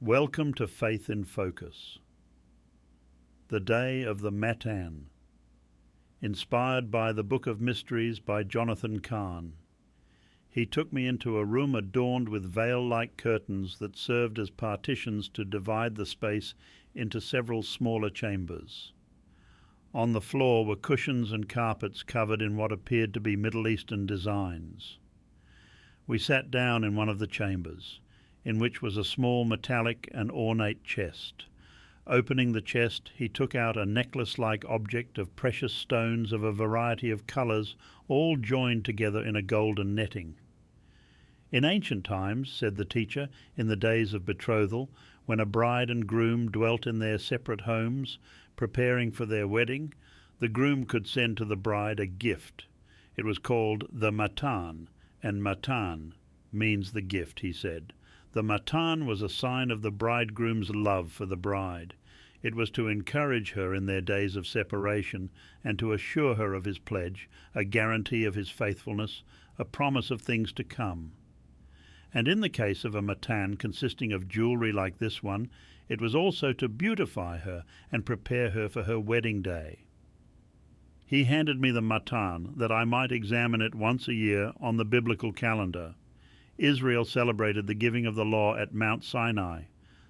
Welcome to Faith in Focus. The Day of the Mattan. Inspired by the Book of Mysteries by Jonathan Cahn. He took me into a room adorned with veil-like curtains that served as partitions to divide the space into several smaller chambers. On the floor were cushions and carpets covered in what appeared to be Middle Eastern designs. We sat down in one of the chambers, in which was a small metallic and ornate chest. Opening the chest, he took out a necklace-like object of precious stones of a variety of colours, all joined together in a golden netting. In ancient times, said the teacher, in the days of betrothal, when a bride and groom dwelt in their separate homes, preparing for their wedding, the groom could send to the bride a gift. It was called the Mattan, and Mattan means the gift, he said. The Mattan was a sign of the bridegroom's love for the bride. It was to encourage her in their days of separation and to assure her of his pledge, a guarantee of his faithfulness, a promise of things to come. And in the case of a Mattan consisting of jewellery like this one, it was also to beautify her and prepare her for her wedding day. He handed me the Mattan that I might examine it once a year on the biblical calendar. Israel celebrated the giving of the law at Mount Sinai.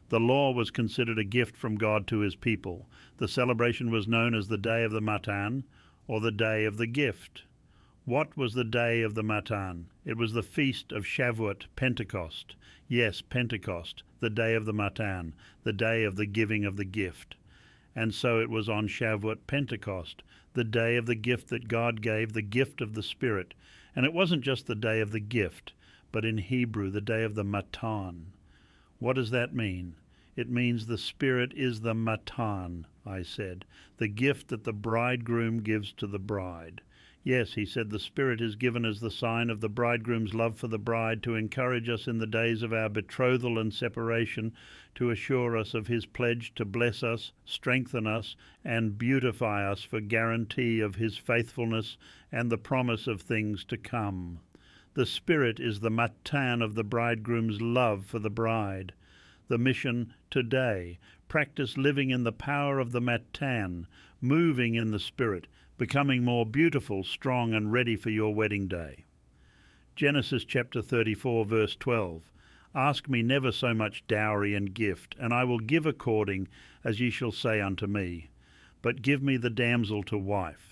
The law was considered a gift from God to his people. The celebration was known as the Day of the Mattan, or the Day of the Gift. What was the Day of the Mattan? It was the feast of Shavuot, Pentecost. Yes, Pentecost, the Day of the Mattan, the day of the giving of the gift. And so it was on Shavuot, Pentecost, the day of the gift that God gave, the gift of the Spirit. And it wasn't just the day of the gift, but in Hebrew, the day of the Mattan. What does that mean? It means the Spirit is the Mattan, I said, the gift that the bridegroom gives to the bride. Yes, he said, the Spirit is given as the sign of the bridegroom's love for the bride to encourage us in the days of our betrothal and separation, to assure us of his pledge to bless us, strengthen us, and beautify us for guarantee of his faithfulness and the promise of things to come. The Spirit is the Mattan of the bridegroom's love for the bride. The mission today, practice living in the power of the Mattan, moving in the Spirit, becoming more beautiful, strong, and ready for your wedding day. Genesis chapter 34, verse 12. Ask me never so much dowry and gift, and I will give according as ye shall say unto me. But give me the damsel to wife.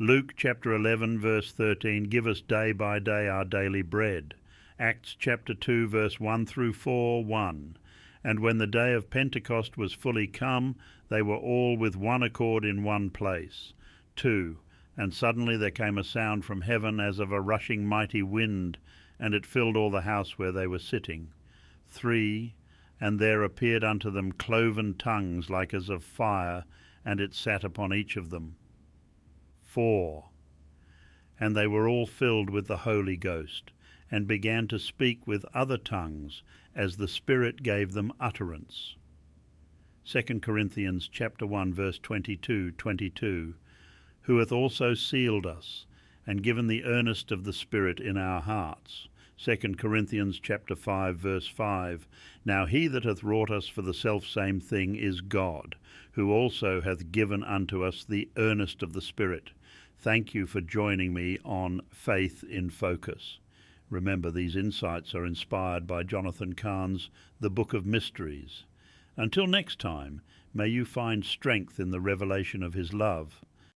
Luke chapter 11 verse 13, give us day by day our daily bread. Acts chapter 2 verse 1 through 4, 1. And when the day of Pentecost was fully come, they were all with one accord in one place. 2. And suddenly there came a sound from heaven as of a rushing mighty wind, and it filled all the house where they were sitting. 3. And there appeared unto them cloven tongues like as of fire, and it sat upon each of them. 4. And they were all filled with the Holy Ghost, and began to speak with other tongues, as the Spirit gave them utterance. 2 Corinthians chapter 1 verse 22, who hath also sealed us, and given the earnest of the Spirit in our hearts. 2 Corinthians chapter 5 verse 5, now he that hath wrought us for the selfsame thing is God, who also hath given unto us the earnest of the Spirit. Thank you for joining me on Faith in Focus. Remember, these insights are inspired by Jonathan Cahn's The Book of Mysteries. Until next time, may you find strength in the revelation of his love.